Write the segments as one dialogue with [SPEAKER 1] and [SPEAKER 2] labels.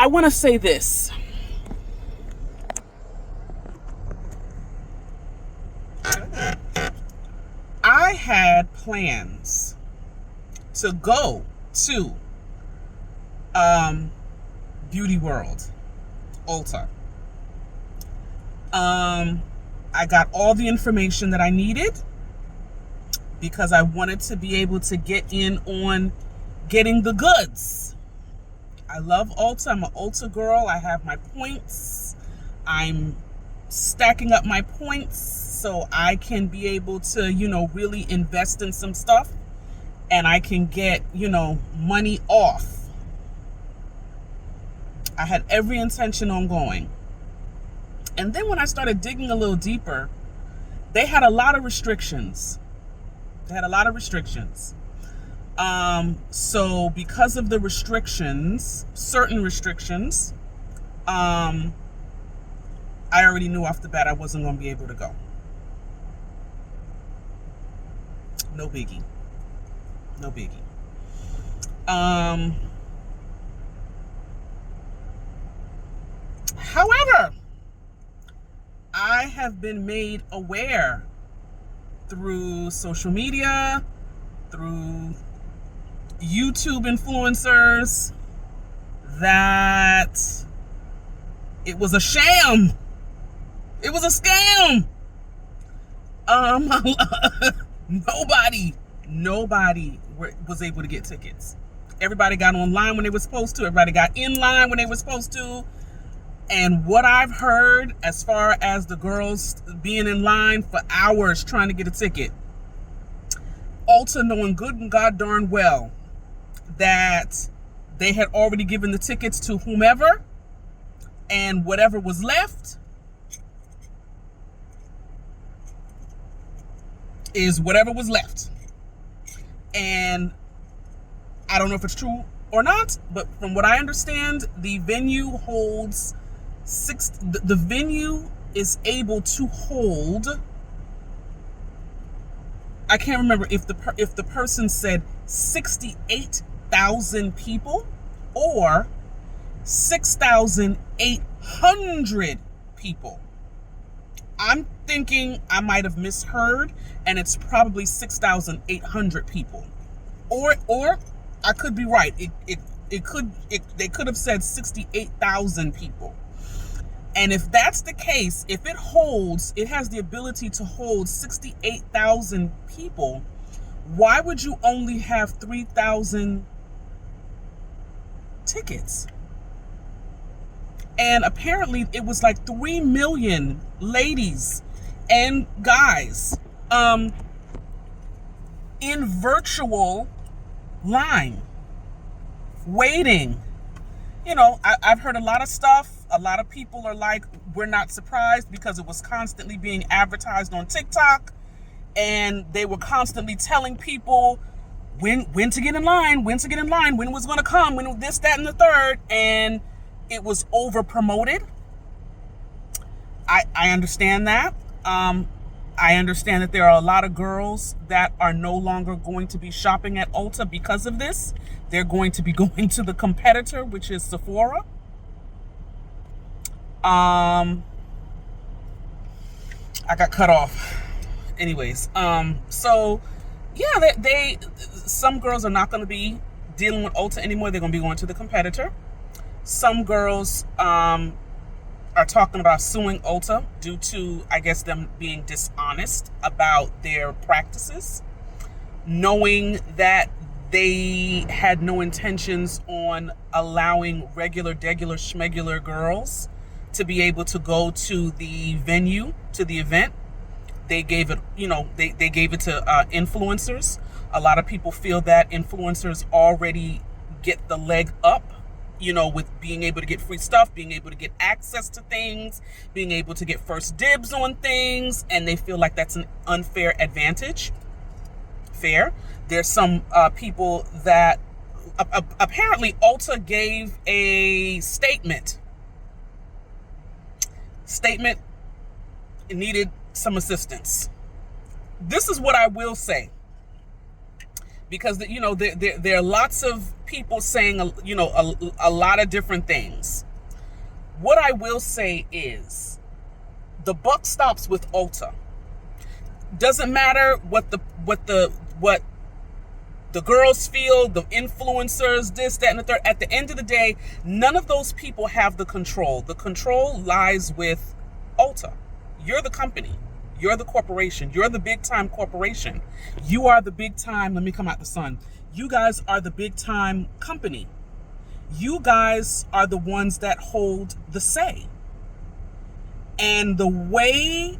[SPEAKER 1] I want to say this. I had plans to go to Beauty World, Ulta. I got all the information that I needed because I wanted to be able to get in on getting the goods. I love Ulta. I'm an Ulta girl. I have my points. I'm stacking up my points so I can be able to, really invest in some stuff, and I can get, money off. I had every intention on going. And then when I started digging a little deeper, they had a lot of restrictions. So because of the restrictions, certain restrictions, I already knew off the bat I wasn't going to be able to go. No biggie. However, I have been made aware through social media, through YouTube influencers, that it was a sham. It was a scam. Nobody was able to get tickets. Everybody got online when they were supposed to. Everybody got in line when they were supposed to. And what I've heard as far as the girls being in line for hours trying to get a ticket, Ulta knowing good and god darn well that they had already given the tickets to whomever, and whatever was left is whatever was left. And I don't know if it's true or not, but from what I understand, the venue holds the venue is able to hold, I can't remember if the person said 68,000 people or 6,800 people. I'm thinking I might have misheard, and it's probably 6,800 people. Or I could be right. They could have said 68,000 people. And if that's the case, if it has the ability to hold 68,000 people, why would you only have 3,000 tickets? And apparently it was like 3 million ladies and guys in virtual line waiting. I've heard a lot of stuff. A lot of people are like, we're not surprised because it was constantly being advertised on TikTok, and they were constantly telling people when to get in line, when it was going to come, when this, that, and the third, and it was over promoted. I understand that. I understand that there are a lot of girls that are no longer going to be shopping at Ulta because of this. They're going to be going to the competitor, which is Sephora. I got cut off. Anyways, so yeah, some girls are not going to be dealing with Ulta anymore. They're going to be going to the competitor. Some girls are talking about suing Ulta due to, I guess, them being dishonest about their practices, knowing that they had no intentions on allowing regular, schmegular girls to be able to go to the venue, to the event. They gave it, they gave it to influencers. A lot of people feel that influencers already get the leg up, with being able to get free stuff, being able to get access to things, being able to get first dibs on things, and they feel like that's an unfair advantage. Fair. There's some people that apparently Ulta gave a statement. It needed some assistance. This is what I will say, because there are lots of people saying a lot of different things. What I will say is the buck stops with Ulta. Doesn't matter what the girls feel, the influencers, this, that, and the third. At the end of the day, none of those people have the control. The control lies with Ulta. You're the company. You're the corporation. You're the big time corporation. You are the big time. Let me come out the sun. You guys are the big time company. You guys are the ones that hold the say. And the way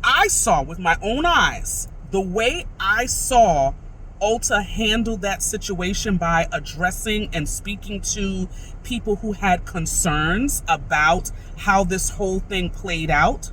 [SPEAKER 1] I saw with my own eyes, the way I saw Ulta handle that situation by addressing and speaking to people who had concerns about how this whole thing played out.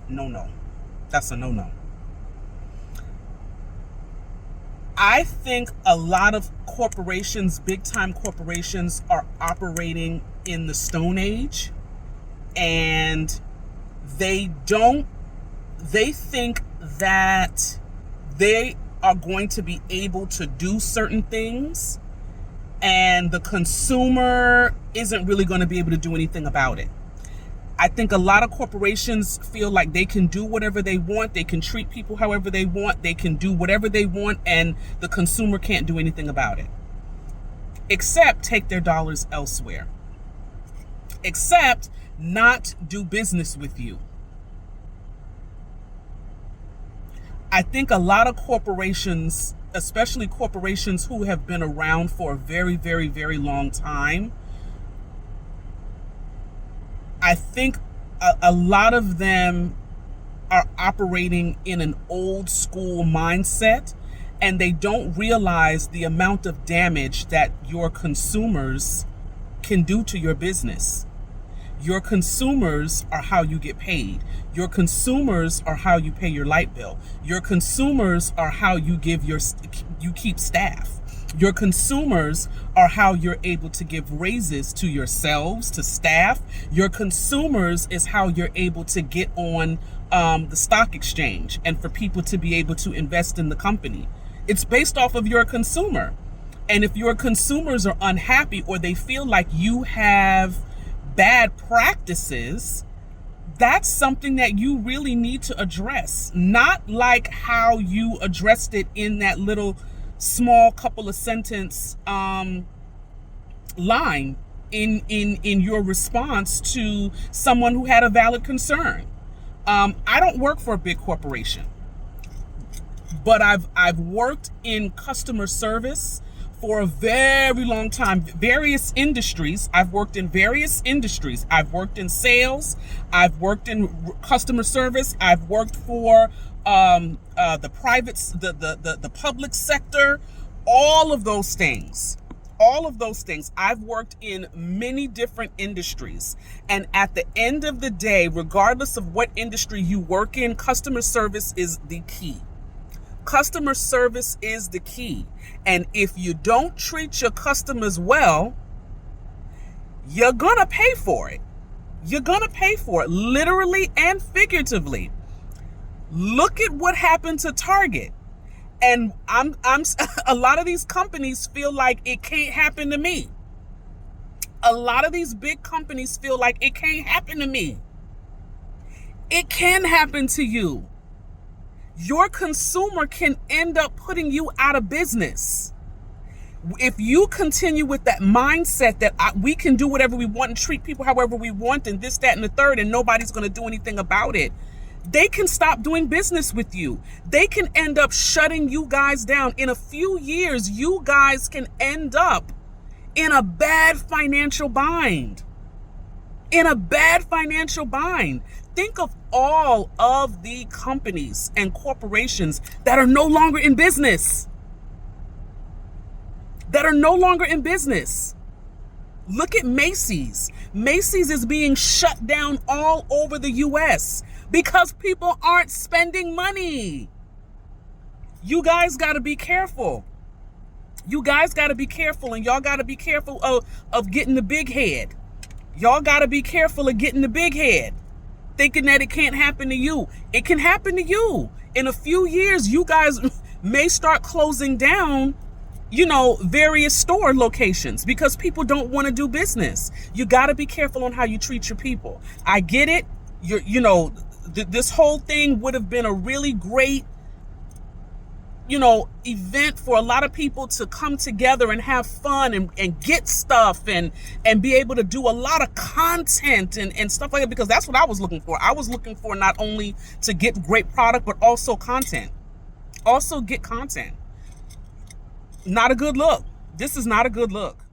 [SPEAKER 1] No. That's a no. I think a lot of corporations, big time corporations, are operating in the Stone Age, and they think that they are going to be able to do certain things, and the consumer isn't really going to be able to do anything about it. I think a lot of corporations feel like they can do whatever they want. They can treat people however they want. They can do whatever they want, and the consumer can't do anything about it. Except take their dollars elsewhere. Except not do business with you. I think a lot of corporations, especially corporations who have been around for a very, very, very long time, I think a lot of them are operating in an old school mindset, and they don't realize the amount of damage that your consumers can do to your business. Your consumers are how you get paid. Your consumers are how you pay your light bill. Your consumers are how you keep staff. Your consumers are how you're able to give raises to yourselves, to staff. Your consumers is how you're able to get on the stock exchange and for people to be able to invest in the company. It's based off of your consumer. And if your consumers are unhappy or they feel like you have bad practices, that's something that you really need to address. Not like how you addressed it in that little small couple of sentence line in your response to someone who had a valid concern. I don't work for a big corporation, but I've worked in customer service for a very long time. Various industries. I've worked in various industries. I've worked in sales. I've worked in customer service. I've worked for the private, the public sector. All of those things. I've worked in many different industries. And at the end of the day, regardless of what industry you work in, customer service is the key. Customer service is the key. And if you don't treat your customers well, you're going to pay for it. You're going to pay for it, literally and figuratively. Look at what happened to Target. And I'm a lot of these companies feel like it can't happen to me. A lot of these big companies feel like it can't happen to me. It can happen to you. Your consumer can end up putting you out of business. If you continue with that mindset that we can do whatever we want and treat people however we want and this, that, and the third, and nobody's going to do anything about it, they can stop doing business with you. They can end up shutting you guys down. In a few years, you guys can end up in a bad financial bind. Think of all of the companies and corporations that are no longer in business. Look at Macy's. Macy's is being shut down all over the U.S. because people aren't spending money. You guys got to be careful. And y'all got to be careful of getting the big head. Y'all got to be careful of getting the big head, thinking that it can't happen to you. It can happen to you. In a few years, you guys, may start closing down, various store locations because people don't want to do business. You got to be careful on how you treat your people. I get it. This whole thing would have been a really great, event for a lot of people to come together and have fun and get stuff and be able to do a lot of content and stuff like that, because that's what I was looking for. I was looking for not only to get great product, but also content. Also get content. Not a good look. This is not a good look.